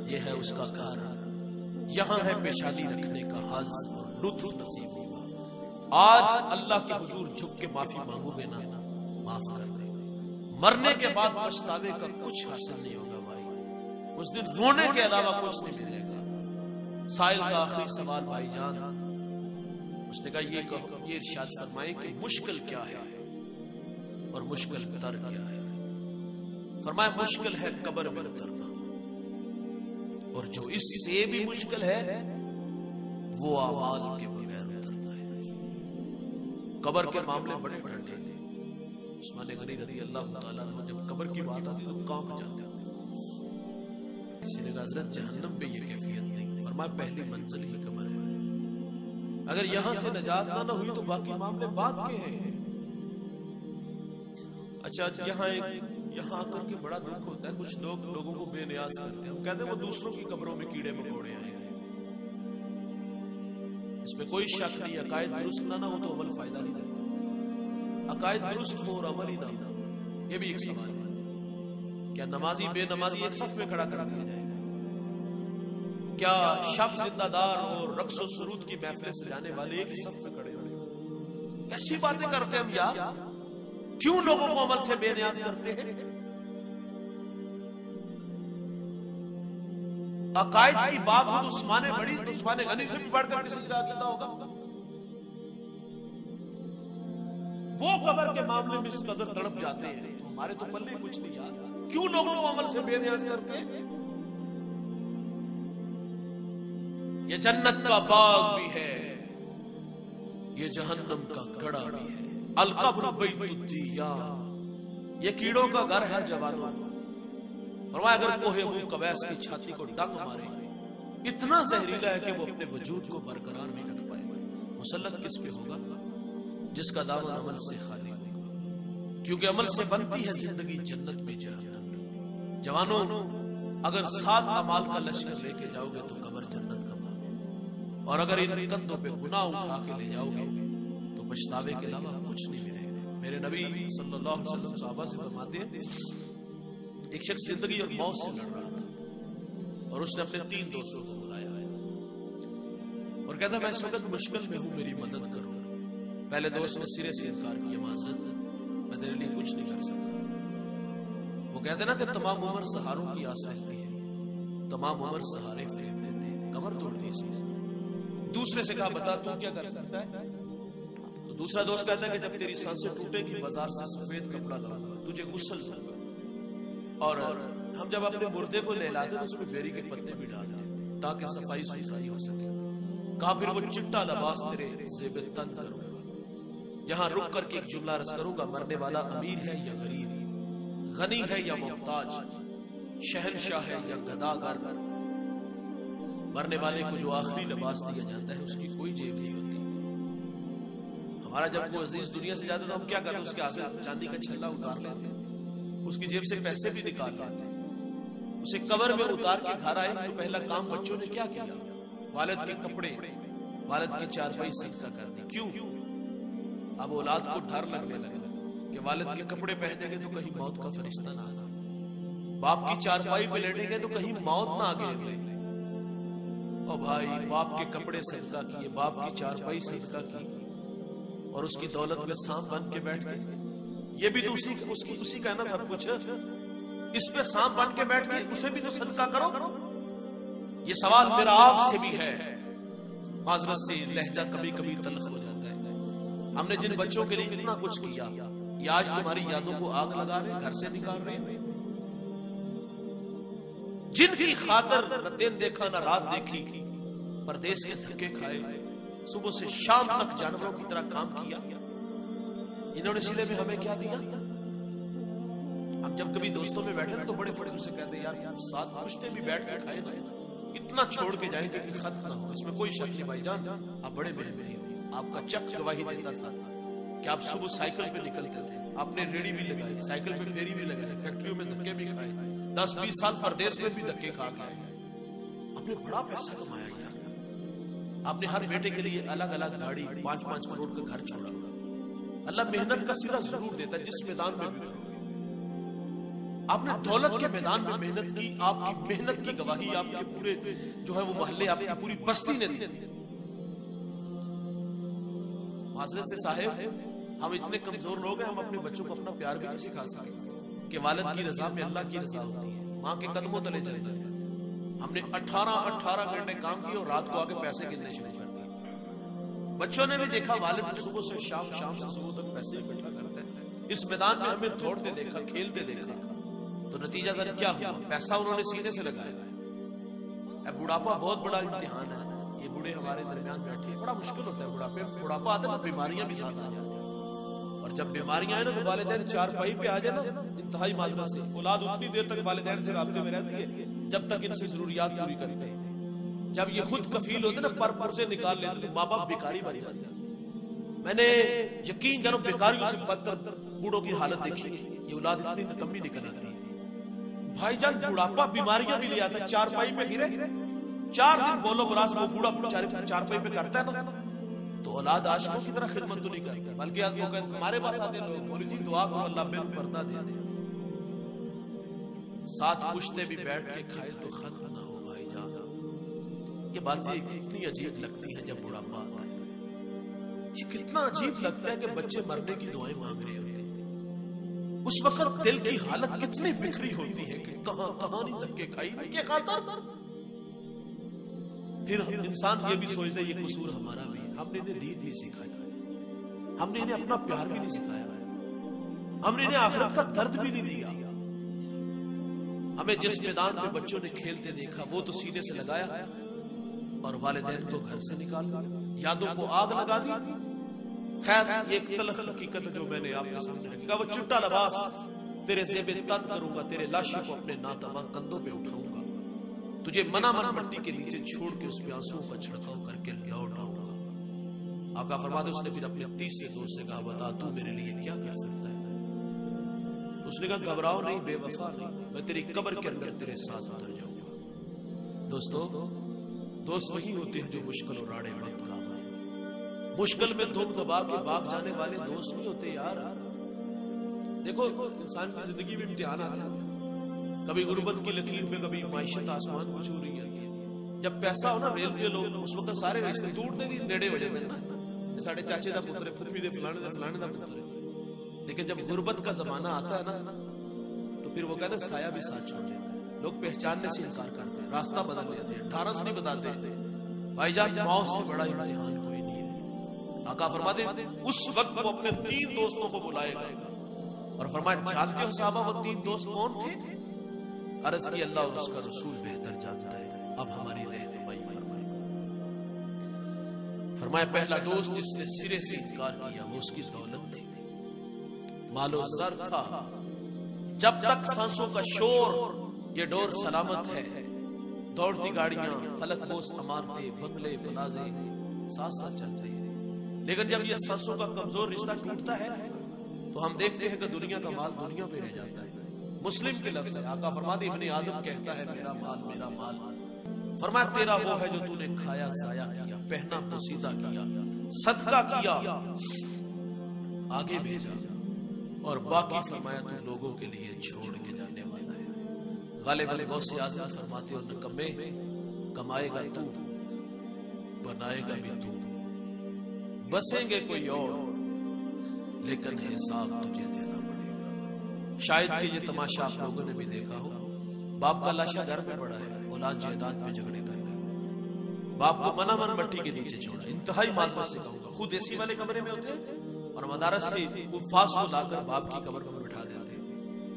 یہ ہے اس کا گھر, یہاں ہے پیشانی رکھنے کا حظ اور لطف نصیب ہوگا. آج اللہ کے حضور جھک کے معافی مانگو گے نا, معاف کر دے. مرنے کے بعد پچھتاوے کا کچھ حاصل نہیں ہوگا بھائی. اس دن رونے کے علاوہ کچھ نہیں ملے گا. سائل کا آخری سوال بھائی جان, اس نے کہا یہ ارشاد فرمائیں کہ مشکل کیا ہے اور مشکل تر کیا ہے. فرمایا مشکل ہے قبر میں اترنا, اور جو اس سے بھی مشکل ہے وہ اعمال کے بغیر اترنا ہے. قبر کے معاملے بڑے ڈھنڈے ہیں. عثمان غنی رضی اللہ تعالیٰ عنہ جب قبر کی بات آتی تو کانپ جاتے. کسی نے کہا حضرت جہنم پہ یہ کیفیت نہیں. فرمایا پہلی منزل ہی قبر ہے, اگر یہاں سے نجات نہ ہوئی تو باقی معاملے بعد کے ہیں. اچھا یہاں آ کر کے بڑا دکھ ہوتا ہے, کچھ لوگوں کو بے نیاز کرتے ہیں. ہم کہتے ہیں وہ دوسروں کی قبروں میں کیڑے مکوڑے آئے ہیں. اس پہ کوئی شک نہیں. عقائد درست نہ ہو تو عمل فائدہ نہیں دیتا. عقائد درست ہو اور عمل ہی نہ ہو, یہ بھی ایک سوال ہے. کیا نمازی بے نمازی ایک صف میں کھڑا کر دیا جائے گا؟ کیا شب زندہ دار اور رقص و سرود کی محفلیں سجانے والے ایک ہی صف میں کھڑے ہوئے؟ کیسی باتیں کرتے ہم یار, کیوں لوگوں کو عمل سے بے نیاز کرتے ہیں؟ عقائد کی بات ہو تو عثمان غنی سے بھی بڑھ کر کسی کا عقیدہ ہوگا. وہ قبر کے معاملے میں اس قدر تڑپ جاتے ہیں, ہمارے تو پلے کچھ نہیں یار. کیوں لوگوں کو عمل سے بے نیاز کرتے ہیں؟ یہ جنت کا باغ بھی ہے, یہ جہنم کا گڑھا بھی ہے. القبر بیت الدیان, یہ کیڑوں کا گھر ہے جوانوں. فرمایا اگر کوہ قبیس کی چھاتی کو ڈنگ مارے اتنا زہریلا ہے کہ وہ اپنے وجود کو برقرار نہیں رکھ پائے. مسلط کس پہ ہوگا؟ جس کا دامن عمل سے خالی ہوگا. کیونکہ عمل سے بنتی ہے زندگی، جنت میں جہنم۔ جوانوں، اگر 7 اعمال کا لشکر لے کے جاؤ گے تو قبر جنت کا باغ، اور اگر ان کندھوں پہ گناہ اٹھا کے لے جاؤ گے تو پچھتاوے کے علاوہ کچھ نہیں ملے گا۔ میرے نبی صلی اللہ علیہ وسلم صحابہ سے فرماتے ہیں، ایک شخص زندگی اور موت سے لڑ رہا تھا اور اس نے اپنے 3 دوستوں کو بلایا اور کہتا میں اس وقت مشکل میں ہوں، میری مدد کرو۔ پہلے دوست نے سرے سے انکار کیا، معذرت میں تیرے لیے کچھ نہیں کر سکتا۔ وہ کہتے نا کہ تمام عمر سہاروں کی آس رہتی ہے، تمام عمر سہارے خرید لیتے ہیں، کمر توڑ دی اس نے۔ دوسرے سے کہا بتا تو کیا کر سکتا ہے؟ تو دوسرا دوست کہتا ہے کہ جب تیری سانسیں ٹوٹے گی بازار سے سفید کپڑا لاؤں گا، تجھے غسل دوں گا، اور ہم جب اپنے مردے کو نہلاتے تو اس میں بیری کے پتے بھی ڈالتے تاکہ صفائی ستھرائی ہو سکے۔ کہا پھر وہ چٹا لباس تیرے زیب تن کروں گا۔ یہاں رک کر کے ایک جملہ عرض کروں گا، مرنے والا امیر ہے یا غریب، غنی ہے یا محتاج، شہنشاہ ہے یا گداگر، مرنے والے کو جو آخری لباس دیا جاتا ہے اس کی کوئی جیب نہیں ہوتی۔ ہمارا جب کوئی عزیز دنیا سے جاتا تو ہم کیا کرتے ہیں؟ اس کے ہاتھ سے چاندی کا چھلا اتار لیتے ہیں، اس کی جیب سے پیسے بھی نکال لیتے ہیں، اسے قبر میں اتار کے گھر آئے تو پہلا کام بچوں نے کیا کیا؟ والد کے کپڑے، والد کی چارپائی صدقہ کر دی۔ کیوں؟ اب اولاد کو ڈر لگنے لگا کہ والد کے کپڑے پہنیں گے تو کہیں موت کا فرشتہ نہ آ جائے، باپ کی چارپائی پہ لیٹیں گے تو کہیں موت نہ آ گئے لے۔ او بھائی، باپ کے کپڑے صدقہ کیے، باپ کی چارپائی صدقہ کی، اور اس کی دولت میں سانپ بن کے بیٹھ گئے۔ یہ بھی تو اسی کا نا سب کچھ، اس پہ سانپ بن کے بیٹھ گئے، اسے بھی تو صدقہ کرو۔ یہ سوال میرا آپ سے بھی ہے، معذرت سے لہجہ کبھی کبھی تلخ ہو جاتا ہے۔ ہم نے جن بچوں کے لیے اتنا کچھ کیا، یہ آج تمہاری یادوں کو آگ لگا رہے، گھر سے نکال رہے ہیں۔ جن کی خاطر نہ دن دیکھا نہ رات دیکھی، پردیس کے دھکے کھائے، صبح سے شام تک جانوروں کی طرح کام کیا، انہوں نے سلے میں ہمیں کیا دیا؟ ہم جب کبھی دوستوں میں بیٹھے نا تو بڑے فخر سے کہتے ہیں یار 7 پشتے بھی بیٹھ کے کھائے نا، اتنا چھوڑ کے جائیں گے کہ ختم نہ ہو، اس میں کوئی شک نہیں۔ بھائی جان آپ بڑے محنتی ہو، آپ کا چک گواہی دیتا تھا کہ آپ صبح سائیکل پہ نکلتے تھے، آپ نے ریڑھی بھی لگائی، سائیکل پہ پھیری بھی لگائی، فیکٹریوں میں دھکے بھی کھائے، 10-20 سال پردیس میں بھی دھکے کھا گئے، آپ نے بڑا پیسہ کمایا یار، آپ نے ہر بیٹے کے لیے الگ الگ گاڑی، 5-5 کروڑ کا گھر چھوڑا۔ اللہ محنت کا صلہ ضرور دیتا ہے جس میدان میں بھی کرو۔ آپ نے دولت کے میدان میں محنت کی، آپ کی محنت کی گواہی آپ کے پورے جو ہے وہ محلے، آپ کی پوری بستی نے دی۔ معذرت سے صاحب، ہم اتنے کمزور لوگ ہیں، ہم اپنے بچوں کو اپنا پیار بھی نہیں سکھا سکتے کہ والد کی رضا میں اللہ کی رضا ہوتی ہے، ماں کے قدموں تلے چلتے تھے۔ ہم نے 18 گھنٹے کام کیے اور رات کو آگے پیسے گننے شروع کر دیے۔ بچوں نے بھی دیکھا والد صبح سے شام، شام سے صبح تک پیسے اکٹھا کرتے ہیں۔ اس میدان میں ہمیں دوڑتے دیکھا، کھیلتے دیکھا، تو نتیجہ در کیا ہوا؟ پیسہ انہوں نے سینے سے لگایا۔ بڑھاپا بہت بڑا امتحان ہے۔ یہ بوڑھے ہمارے درمیان بیٹھے، بڑا مشکل ہوتا ہے بڑھاپا آتا ہے نا، بیماریاں بھی ساتھ آ جاتی ہیں، اور جب بیماریاں آئے نا تو والدین چارپائی پہ آ جائے نا، انتہائی معذرت سے اولاد اتنی دیر تک والدین سے رابطے میں رہتی ہے جب تک ان سے ضروریات پوری کرتے ہیں۔ جب یہ خود کفیل ہوتے نا، پر پرزے نکال لیتے، ماں باپ بیکاری بن جاتے ہیں۔ میں نے یقین جانو بیکاریوں سے بدتر بوڑھوں کی حالت دیکھی، یہ اولاد اتنی نکمی نکل آتی ہے۔ بھائی جان بڑھاپا بیماریاں بھی لے آتا ہے، چارپائی پہ گرے 4 دن بولو براز وہ بوڑھا چارپائی پہ کرتا ہے نا، تو اولاد عاشقوں کی طرح خدمت تو نہیں کرتا، بلکہ وہ کہتے ہیں ہمارے پاس آتے لوگ، بولی جی دعا کرو اللہ بن پردہ دے دے۔ 7 پشتے بھی بیٹھ کے کھائے تو ختم نہ ہو۔ بھائی جان یہ باتیں کتنی عجیب لگتی ہیں جب بڑھاپا آتا ہے، یہ کتنا عجیب لگتا ہے کہ بچے مرنے کی دعائیں مانگ رہے ہوتے ہیں، اس وقت دل کی حالت کتنی بکھری ہوتی ہے کہ کہاں نہیں دھکے کھائی ان کے خاطر۔ پھر انسان یہ بھی سوچتا ہے یہ قصور ہمارا بھی ہے، ہم نے انہیں دین نہیں سکھایا، ہم نے انہیں اپنا پیار بھی نہیں سکھایا، ہم نے انہیں آخرت کا درد بھی نہیں دیا۔ ہمیں جس میدان میں بچوں نے کھیلتے دیکھا وہ تو سینے سے لگایا اور والدین کو گھر سے نکال دیا، یادوں کو آگ لگا دی۔ خیر ایک تلخ حقیقت جو میں نے آپ کے سامنے رکھی، وہ چٹا لباس تیرے زیب تن کروں گا، تیرے لاشے کو اپنے ناتواں کندھوں پہ اٹھاؤں گا، تجھے منا من مٹی کے نیچے چھوڑ کے اس پہ آنسوؤں کا چھڑکاؤ کر کے لوٹ آؤں گا۔ آقا فرماتے اس نے پھر اپنے تیسرے دوست سے کہا بتا تو میرے لیے کیا کر سکتا ہے؟ اس نے کہا گھبراؤ نہیں بے وفا نہیں، میں تیری قبر کے اندر تیرے ساتھ اتر جاؤں گا۔ دوستو، دوست وہی ہوتے ہیں جو مشکل اور راڑے وقت کام آئے۔ مشکل میں دم دبا کے بھاگ جانے والے دوست نہیں ہوتے یار۔ دیکھو انسان کی زندگی میں امتحان آتے ہیں، کبھی غربت کی لکیر میں، کبھی معیشت آسمان کو چھو رہی ہے۔ جب پیسہ ہو نا ریل پہ لوگ اس وقت سارے رشتے ٹوٹنے بھی نیڑے ہو جاتے ہیں نا، ساڑھے چاچے دا پتر ہے، پھپھی دے فلانے دا پتر ہے۔ لیکن جب غربت کا زمانہ آتا ہے نا تو پھر وہ کہتے ہیں سایہ بھی ساتھ چھوڑ جاتا ہے، لوگ پہچاننے سے انکار کرتے ہیں، راستہ بدل لیتے ہیں، ٹھارس نہیں بتاتے۔ بھائی جان موت سے بڑا امتحان کوئی نہیں ہے۔ آقا فرماتے ہیں اس وقت وہ اپنے 3 دوستوں کو بلائے گا اور فرمایا جانتے ہو صحابہ وہ 3 دوست کون تھے؟ عرض کی اللہ اور اس کا رسول بہتر جانتا ہے، اب ہماری رہنمائی فرمائے۔ فرمایا پہلا دوست جس نے سرے سے انکار کیا وہ اس کی دولت تھی، مال و زر تھا، جب تک سانسوں کا شور یہ ڈور سلامت ہے، دوڑتی گاڑیاں، فلک بوس عمارتیں، بنگلے، پلازے ساتھ ساتھ چلتے ہیں۔ لیکن جب یہ سانسوں کا کمزور رشتہ ٹوٹتا ہے تو ہم دیکھتے ہیں کہ دنیا کا مال دنیا پہ رہ جاتا ہے۔ مسلم کے لفظ ہے، آقا فرماتے ابن آدم کہتا ہے میرا مال میرا مال، فرمایا تیرا وہ ہے جو تو نے کھایا ضائع کیا، پہنا پوسیدہ کیا، صدقہ کیا، آگے بھیجا، اور باقی فرمایا تو لوگوں کے لیے چھوڑ کے جانے والا ہے۔ غالب غوث اعظم فرماتے ہو نکمے کمائے گا تو، بنائے گا بھی تو، بسیں گے کوئی اور لیکن حساب تجھے دینا پڑے گا۔ شاید کہ یہ تماشا آپ لوگوں نے بھی دیکھا ہو، باپ کا لاشا گھر میں پڑا ہے، اولاد جائیداد پہ جھگڑے کر گئے، باپ کو منا من مٹی کے نیچے چھوڑا۔ انتہائی معذرت سے کہوں گا، خود اسی والے کمرے میں ہوتے اور مدارس سے حفاظ کو لا کر باپ کی قبر پر بٹھا دیتے۔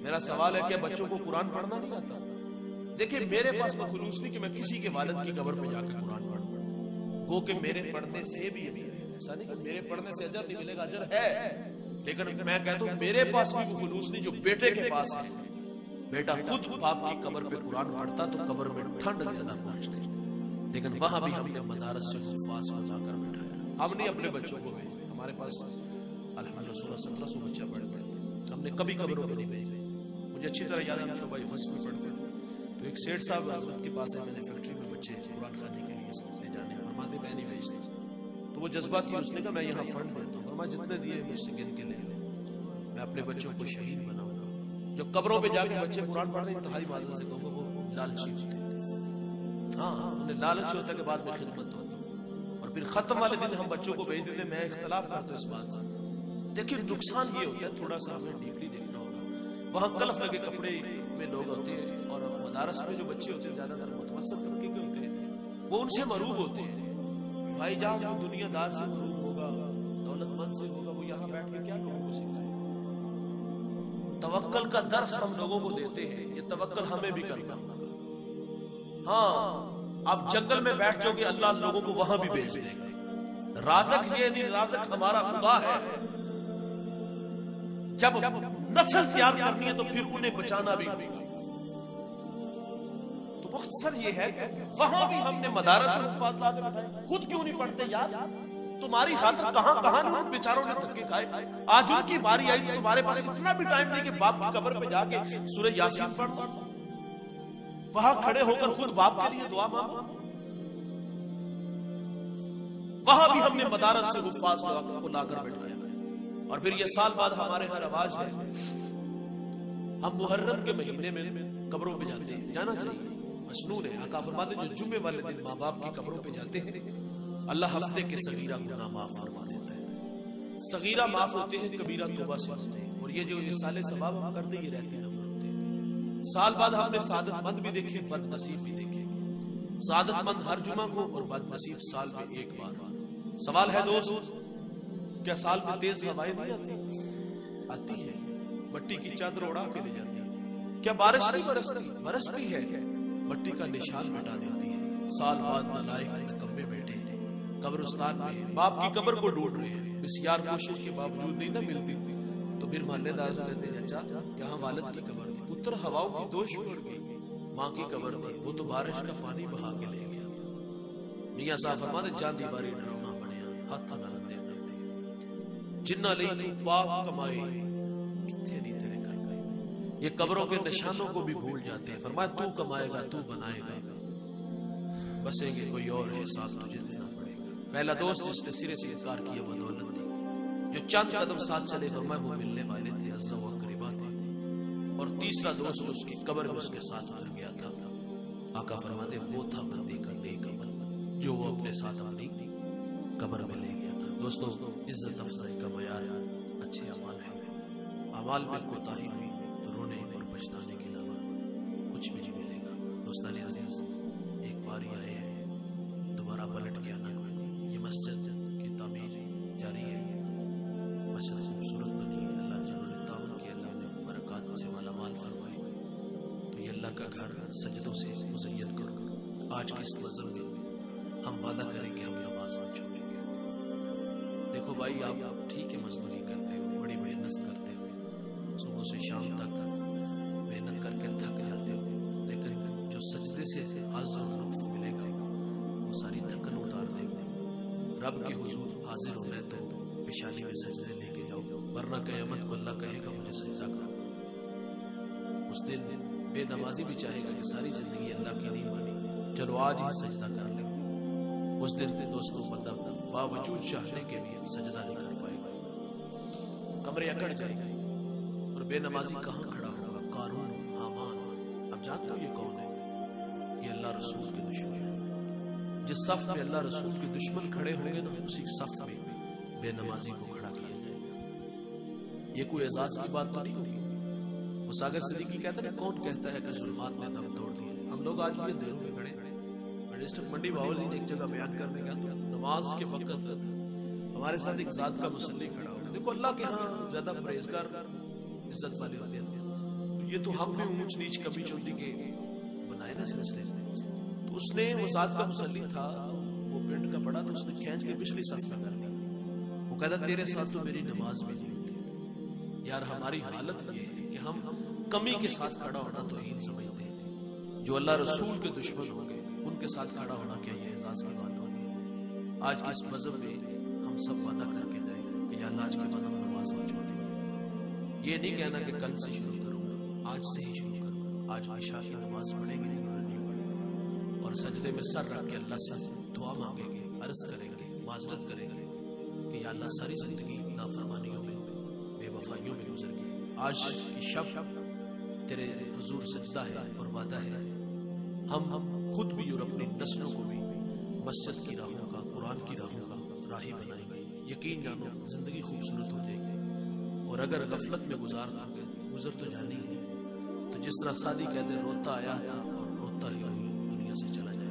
میرا سوال ہے کہ بچوں کو قرآن پڑھنا نہیں آتا؟ دیکھیں میرے پاس وہ خلوص نہیں کہ میں کسی کے والد کی قبر پہ جا کے قرآن پڑھوں، گو کہ میرے پڑھنے سے بھی ایسا نہیں کہ میرے پڑھنے سے اجر نہیں ملے گا، اجر ہے، لیکن میں کہتا ہوں میرے پاس بھی وہ خلوص نہیں جو بیٹے کے پاس ہے۔ بیٹا خود باپ کی قبر پہ قرآن پڑھتا تو قبر میں ٹھنڈ زیادہ پہنچتی، لیکن وہاں بھی ہم نے مدارس سے حفاظ کو لا کر بٹھایا۔ ہم نے اپنے بچوں کو بھیجے، ہمارے پاس الحمدللہ 1600 بچہ پڑھتے ہیں، ہم نے کبھی قبروں پہ نہیں بھیجے۔ مجھے اچھی طرح یاد ہے ہم شعبہ حفظ میں پڑھتے تھے تو ایک سیٹ صاحب حضرت کے پاس ہے، میں نے فیکٹری میں بچے قرآن خانے کے لیے لے جانے، فرماتے میں نہیں بھیجتے، تو وہ جذبہ تھی، اس نے کہا میں یہاں فنڈ دیتا ہوں، فرمایا جتنے دیے مجھ سے گن کے لے لیں، میں اپنے بچوں کو شہید بناؤں گا۔ جو قبروں پہ جا کے بچے قرآن پڑھتے ہیں انتہائی معذرت سے کہوں گا وہ لالچی ہوتے ہیں، ہاں انہیں لالچ ہوتا ہے کہ بعد میں خدمت ہوتی، اور پھر ختم والے دن ہم بچوں کو بھیج دیتے۔ میں اختلاف کرتا ہوں اس بات سے، دیکھیں نقصان یہ ہوتا ہے، تھوڑا سا ہمیں ڈیپلی دیکھنا ہوگا۔ وہاں کلف لگے کپڑے میں لوگ ہوتے ہیں اور مدارس میں جو بچے ہوتے ہیں زیادہ تر متوسط طبقے کے ہوتے ہیں، وہ ان سے مروب ہوتے ہیں۔ بھائی جان جو دنیا دار سے مروب ہوگا، دولت مند سے ہوگا، وہ یہاں بیٹھ کے کیا لوگوں کو سکھائے؟ توکل کا درس ہم لوگوں کو دیتے ہیں، یہ توکل ہمیں بھی کرنا ہوگا۔ ہاں آپ جنگل میں بیٹھ جاؤ گے، اللہ لوگوں کو وہاں بھی بھیج دے گا۔ رازق یہ نہیں، رازق ہمارا خدا ہے۔ جب نسل تیار کرنی ہے تو پھر انہیں بچانا بھی ہوگا۔ تو مختصر یہ ہے کہ وہاں بھی ہم نے مدارس سے حفاظ لا کے بٹھائے، خود کیوں نہیں پڑھتے یار؟ تمہاری خاطر کہاں کہاں ان بیچاروں نے دھکے کھائے، آج ان کی باری آئی تو تمہارے پاس اتنا بھی ٹائم نہیں کہ باپ کی قبر پہ جا کے سورہ یاسین پڑھ لو، وہاں کھڑے ہو کر خود باپ کے لیے دعا مانگو۔ وہاں بھی ہم نے مدارس سے حفاظ کو لا کر بٹھایا۔ اور پھر یہ سال بعد ہمارے ہاں رواج ہے، ہم محرم کے مہینے میں قبروں پہ جاتے ہیں، جانا چاہیے، مسنون ہے۔ آقا فرماتے ہیں جو جمعے والے دن ماں باپ کی قبروں پہ جاتے ہیں اللہ ہفتے کے صغیرہ گناہ معاف فرما دیتا ہے۔ صغیرہ معاف ہوتے ہیں، کبیرہ توبہ سے ہوتے ہیں، اور یہ جو مثال ثواب ہم کرتے یہ رہتے ہیں، سال بعد ہم نے سعادت مند بھی دیکھے، بد نصیب بھی دیکھے۔ سعادت مند ہر جمعہ کو اور بد نصیب سال میں ایک بار۔ سوال ہے دوست، کیا سال میں تیز ہوائیں نہیں آتی؟ آتی ہے، مٹی کی چادر اڑا کے لے جاتی ہے۔ کیا بارش نہیں برستی؟ برستی ہے، مٹی کا نشان مٹا دیتی ہے۔ سال بعد نالائق نکمے بیٹھے قبرستان میں باپ کی قبر کو ڈھونڈ رہے ہیں، بسیار کوشش کے باوجود نہیں نہ ملتی، تو پھر محلے دار کہتے ہیں چچا یہاں والد کی قبر تھی، پتر ہواؤں کی دوش اڑ گئی، ماں کی قبر تھی، وہ تو بارش کا پانی بہا کے لے گیا۔ میاں صاحب فرماتے جان دی باری ڈرونا بنیا، ہاتھ نہ لندے ڈرتے، جنہ لئی تو پاک کمائی کتنے نہیں تیرے کر گئی۔ یہ قبروں کے نشانوں کو بھی بھول جاتے ہیں. فرمایا تو کمائے گا، تو بنائے گا، بسیں گے کوئی اور ہے، ساتھ تجھے دینا پڑے گا. پہلا دوست جس نے سرے سے انکار کیا وہ دولت تھی. جو چند قدم ساتھ چلے فرمایا وہ ملنے والے تھے، عزا و قریبا تھے. اور تیسرا دوست جو اس کی قبر میں اس کے ساتھ اتر گیا تھا، آقا فرماتے وہ تھا بندے کا نیک عمل جو وہ اپنے ساتھ اپنی قبر میں لے گیا تھا. دوستو عزت افزائی کا معیار اچھے اعمال ہے. اعمال میں کوتاہی ہوئی تو رونے اور پچھتانے کے علاوہ کچھ بھی نہیں ملے گا. دوستان عزیز، ایک بار یہ آئے ہیں، دوبارہ پلٹ کے آنا کوئی. یہ مسجد کی تعمیر جاری ہے، مسجد خوبصورت بنی ہے. اللہ جل نے تعاون کی، اللہ نے برکات سے مالا مال فرمائی. تو یہ اللہ کا گھر سجدوں سے مزین کرو. آج کی اس منزل میں ہم وعدہ کریں گے ہم نماز نہ چھوڑیں گے. دیکھو بھائی، آپ ٹھیک ہے مزدوری کرتے ہو، بڑی محنت کرتے ہو، صبح سے شام تک محنت کر کے تھک جاتے ہو، لیکن جو سجدے سے حظ اور لطف ملے گا وہ ساری تھکن اتار دے گا. رب کے حضور حاضر ہونا ہے تو پیشانی میں سجدے لے کے جاؤ، ورنہ قیامت کو اللہ کہے گا مجھے سجدہ کرو. اس دن بے نمازی بھی چاہے گا کہ ساری زندگی اللہ کی نہیں مانی، چلو آج ہی سجدہ کر لیں. اس دن دوستوں بندہ باوجود چاہنے کے بھی سجدہ نہیں کر پائے گا، کمرے اکڑ جائے گا. اور بے نمازی کہاں کھڑا ہوگا؟ قارون، حامان. اب جانتے ہو یہ کون ہے؟ یہ اللہ رسول کے دشمن ہے. جس صف میں اللہ رسول کے دشمن کھڑے ہوں گے نا، اسی صف میں بے نمازی کو کھڑا کیا جائے گا. یہ کوئی اعزاز کی بات تو نہیں ہوگی. وہ ساگر صدیقی کہتے ہیں کون کہتا ہے کہ ظلمات نے دم توڑ دیے. ہم لوگ آج بھی دلوں میں کھڑے. ڈسٹرکٹ منڈی باورلی نے ایک جگہ بیان کرنے گیا تو نماز کے وقت ہمارے ساتھ ایک ذات کا مصلی کھڑا ہو. دیکھو اللہ کے ہاں زیادہ پرہیزگار عزت والے ہوتے ہیں. یہ تو ہم بھی اونچ نیچ کمی چوٹی کے بنائے نا سلسلے میں. تو اس نے وہ ذات کا مصلی تھا، وہ پرنٹ کا پڑا تو اس نے کھینچ کے پچھلی صف میں کر دی. وہ کہتا تیرے ساتھ تو میری نماز بھی نہیں ہوتی. یار ہماری حالت یہ ہے کہ ہم کمی کے ساتھ کھڑا ہونا توہین سمجھتے ہیں. جو اللہ رسول کے دشمن ہوں گے ان کے ساتھ کھڑا ہونا کیا یہ اعزاز کی بات ہوگی؟ آج کے اس مذہب میں ہم سب وعدہ کر کے جائیں کہ یا اللہ آج کے بعد ہم نماز نہ چھوڑیں. یہ نہیں کہنا کہ کل سے شروع کروں گا، آج سے ہی شروع کروں گا. آج عشاء کی نماز پڑھیں گے نہیں پڑھیں، اور سجدے میں سر رکھ کے اللہ سے دعا مانگیں گے، عرض کریں گے، معذرت کریں گے کہ یا اللہ ساری زندگی نافرمانیوں میں، بے وفائیوں میں گزر گئی. آج کی شب تیرے حضور سجدہ ہے اور وعدہ ہے ہم خود بھی اور اپنی نسلوں کو بھی مسجد کی راہوں کا، قرآن کی راہوں کا راہی بنائیں گے. یقین جانو زندگی خوبصورت ہو جائے گی. اور اگر غفلت میں گزر تو جانی ہے تو جس طرح سادی کہتے روتا آیا تھا اور روتا ہی دنیا سے چلا جائے.